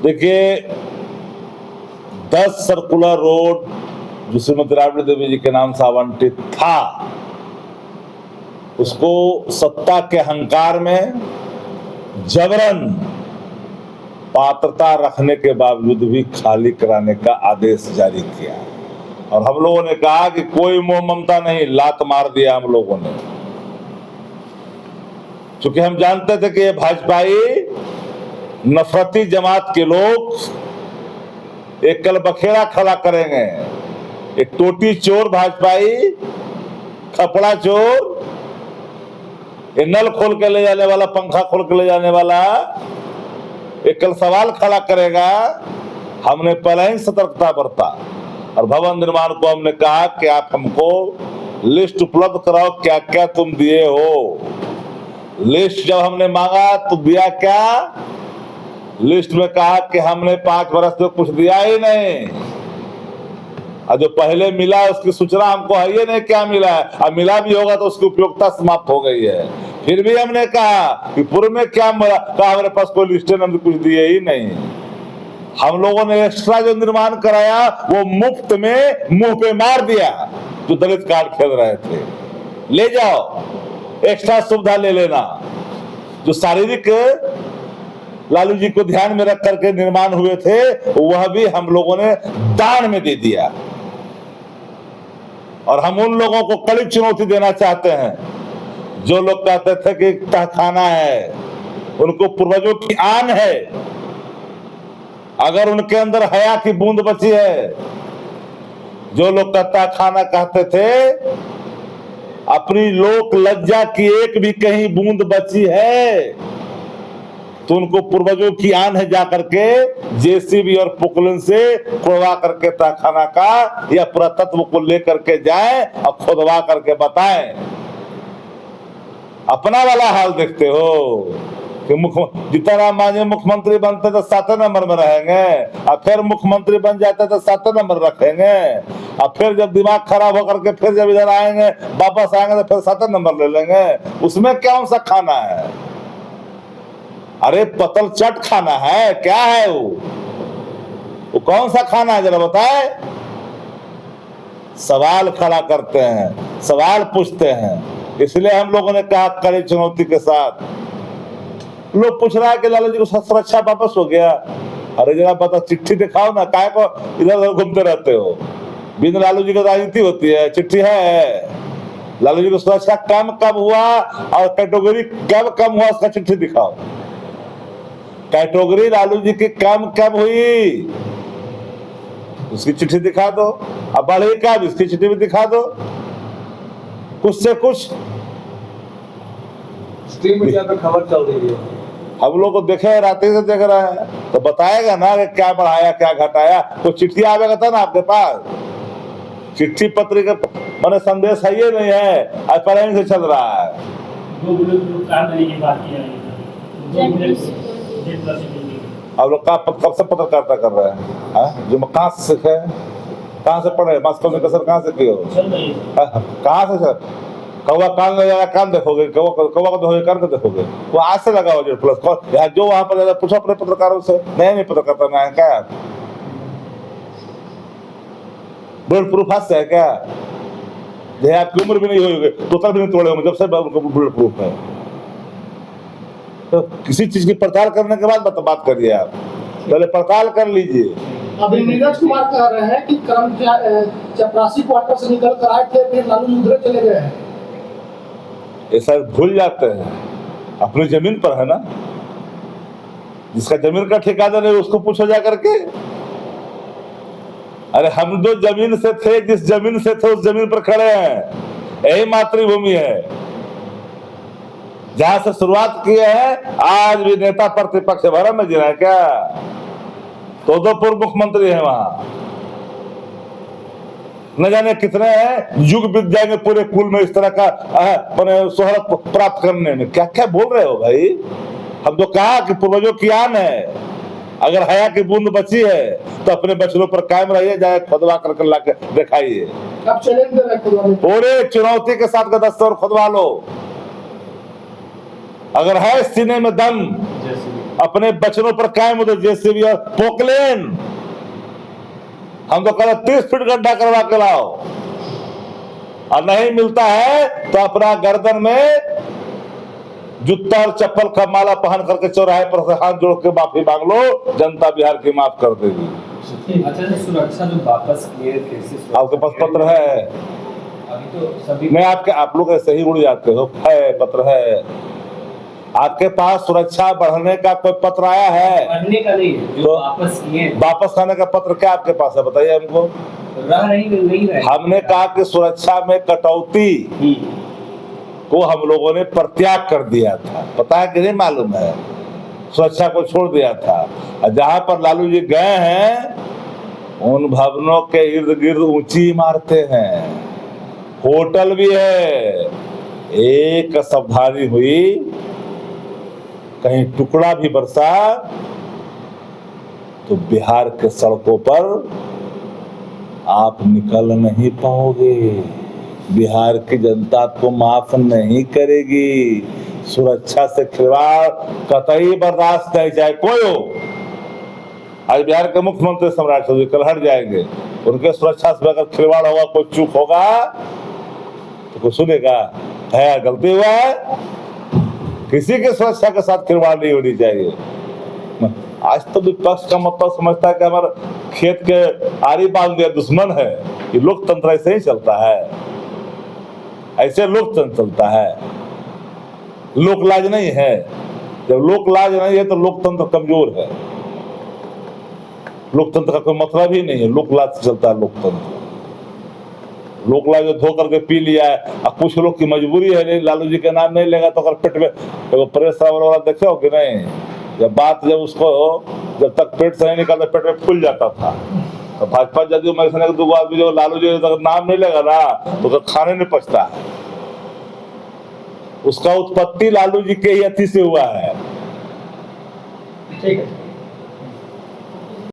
देखिए 10 circular road जो श्रीमती राबड़ी देवी जी के नाम से आवंटित था, उसको सत्ता के अहंकार में जबरन पात्रता रखने के बावजूद भी खाली कराने का आदेश जारी किया। और हम लोगों ने कहा कि कोई मोह ममता नहीं, लात मार दिया हम लोगों ने, क्योंकि हम जानते थे कि ये भाजपाई नफरती जमात के लोग एक कल बखेड़ा खड़ा करेंगे। एक टोटी चोर भाजपाई, कपड़ा चोर, ये नल खोल के ले जाने वाला, पंखा खोल के ले जाने वाला एक कल सवाल खड़ा करेगा। हमने पहले ही सतर्कता बरता और भवन निर्माण को हमने कहा कि आप हमको लिस्ट उपलब्ध कराओ, क्या क्या तुम दिए हो। लिस्ट जब हमने मांगा तो दिया क्या? लिस्ट में कहा कि हमने 5 वर्ष में कुछ दिया ही नहीं, और जो पहले मिला उसकी सूचना हमको है ही नहीं क्या मिला है, और मिला भी होगा तो उसकी उपयोगिता समाप्त हो गई है। फिर भी हमने कहा कि पूर्व में क्या मिला, कहा हमारे पास कोई लिस्ट हमने कुछ दिए ही नहीं। हम लोगों ने एक्स्ट्रा जो निर्माण कराया वो मुफ्त में मुंह पे मार दिया। जो दलित कार्ड खेल रहे थे, ले जाओ, एक्स्ट्रा सुविधा ले लेना। जो शारीरिक लालू जी को ध्यान में रख करके निर्माण हुए थे, वह भी हम लोगों ने दान में दे दिया। और हम उन लोगों को कड़ी चुनौती देना चाहते हैं जो लोग कहते थे कि तहखाना है, उनको पूर्वजों की आन है। अगर उनके अंदर हया की बूंद बची है, जो लोग तहखाना कहते थे, अपनी लोक लज्जा की एक भी कहीं बूंद बची है तो उनको पूर्वजों की आन है जाकर के जेसीबी और पुकलिन से खुदवा करके तहखाना का या पुरातत्व को लेकर के जाएं और खुदवा करके बताएं। अपना वाला हाल देखते हो कि जीतनराम मांझी मुख्यमंत्री बनते तो 7 नंबर में रहेंगे, और फिर मुख्यमंत्री बन जाते तो 7 नंबर रखेंगे, और फिर जब दिमाग खराब होकर के फिर जब इधर आएंगे, वापस आएंगे तो फिर 7 नंबर ले लेंगे। उसमें कौन सा खाना है? अरे पतल चट खाना है, क्या है वो कौन सा खाना है जरा बताए। सवाल खड़ा करते हैं, सवाल पूछते हैं। इसलिए हम लोगों ने कहा कड़ी चुनौती के साथ। लोग पूछ रहा है कि लालू जी को सुरक्षा वापस हो गया। अरे जरा बता, चिट्ठी दिखाओ ना, काहे को इधर उधर घूमते रहते हो। बिन लालू जी की राजनीति होती है, चिट्ठी है। लालू जी को सुरक्षा कम कब हुआ और कैटेगरी कब कम हुआ, उसका चिट्ठी दिखाओ। कैटेगरी लालू जी की कम कब हुई, उसकी चिट्ठी दिखा दो। अब बढ़ी कब, इसकी चिट्ठी भी दिखा दो। कुछ से कुछ स्ट्रीम मीडिया पे खबर चल रही है, हम लोग को देखे, रात्रि से देख रहे हैं, तो बताएगा ना कि क्या बढ़ाया क्या घटाया। तो चिट्ठी आवेगा था ना आपके पास। चिट्ठी पत्र के मैंने संदेश है ये नहीं है, अपहरण से चल रहा है। अब लोग कब से पत्रकारिता कर रहे हैं? जो कहाँ से सीखे, कहाँ से पढ़े, मास्को में कसर कहाँ से किए हो, कहाँ से सर? कौवा कान ले जाएगा, कान देखोगे, कौवा को देखोगे, कान को देखोगे। वो आज से लगा हो प्लस जो वहां पर पूछो अपने पत्रकारों से। नहीं पत्रकारिता में आए क्या आप? बुलेट प्रूफ हाथ से है क्या? आपकी उम्र भी नहीं होगी, तोता भी नहीं तोड़े होंगे जब से बुलेट प्रूफ है। तो किसी चीज की पड़ताल करने के बाद बात करिए। आप पहले पड़ताल कर लीजिए। अभी नीरज कुमार कह रहे हैं कि चपरासी क्वार्टर से निकल कर आए थे, फिर लालू जी उधर चले गए हैं। ऐसा भूल जाते हैं, अपनी जमीन पर है ना, जिसका जमीन का ठेकेदार है उसको पूछो जा करके। अरे हम जो जमीन से थे, जिस जमीन से थे उस जमीन पर खड़े हैं। यही मातृभूमि है जहां से शुरुआत की है। आज भी नेता प्रतिपक्ष भरम में जिला क्या, तो पूर्व मुख्यमंत्री है वहां, न जाने कितने हैं। युग बीत जाएंगे पूरे कुल में इस तरह का शोहरत प्राप्त करने में। क्या क्या बोल रहे हो भाई? हम तो कहा कि पूर्वजों की आन है, अगर हया की बूंद बची है तो अपने बचनों पर कायम रहिए, जाए खुदवा करके ला के दिखाइए। अब चैलेंज दे रहे हैं, पूरे चुनौती के साथ गदस्तर खुदवा लो। अगर है सीने में दम अपने वचनों पर कायम होते जेसीबी और पोकलेन। हम तो कहते 30 फीट गड्ढा करवा के लाओ, और नहीं मिलता है तो अपना गर्दन में जूता और चप्पल का माला पहन करके चौराहे पर से हाथ जोड़ के माफी मांग लो, जनता बिहार की माफ कर देगी। अच्छा, जो सुरक्षा जो वापस किए फिर से आपके पास पत्र है? अभी तो सभी नहीं, आप लोग ऐसे ही उड़ जाते हो। है, पत्र है आपके पास? सुरक्षा बढ़ने का कोई पत्र आया है? बढ़ने का नहीं, जो तो वापस किए वापस आने का पत्र क्या आपके पास है, बताइए हमको। रह नहीं रहे। हमने कहा कि सुरक्षा में कटौती को हम लोगों ने परित्याग कर दिया था, पता है कि नहीं मालूम है? सुरक्षा को छोड़ दिया था। और जहां पर लालू जी गए हैं उन भवनों के इर्द गिर्द ऊंची इमारतें हैं, होटल भी है। एक सावधानी हुई, कहीं टुकड़ा भी बरसा तो बिहार के सड़कों पर आप निकल नहीं पाओगे। बिहार की जनता को माफ नहीं करेगी। सुरक्षा से खिलवाड़ कतई बर्दाश्त नहीं, चाहे कोई हो। आज बिहार के मुख्यमंत्री सम्राट चौधरी कल हट जाएंगे, उनके सुरक्षा से अगर खिलवाड़ होगा, कोई चूक होगा तो कोई सुनेगा? है गलती हुआ है, किसी की सुरक्षा के साथ खिलवाड़ नहीं होनी चाहिए। आज तो विपक्ष का मतलब समझता है कि हमारा खेत के आरी बांध दिया दुश्मन है। ये लोकतंत्र ऐसे ही चलता है, ऐसे लोकतंत्र चलता है। लोकलाज नहीं है। जब लोकलाज नहीं है तो लोकतंत्र कमजोर है। लोकतंत्र का कोई मतलब ही नहीं है, लोकलाज से चलता है लोकतंत्र। लोकलाज जो धो करके पी लिया है। अब कुछ लोग की मजबूरी है, नहीं लालू जी के नाम नहीं लेगा तो अगर पेट में तो प्रेस वाला देखे हो कि नहीं? जब तक पेट से नहीं निकलता पेट में फूल जाता था। तो भाजपा जदयू में से दो आदमी जो लालू जी अगर नाम नहीं लेगा ना तो खाने नहीं पचता है। उसका उत्पत्ति लालू जी के ही अति से हुआ है। ठीक है।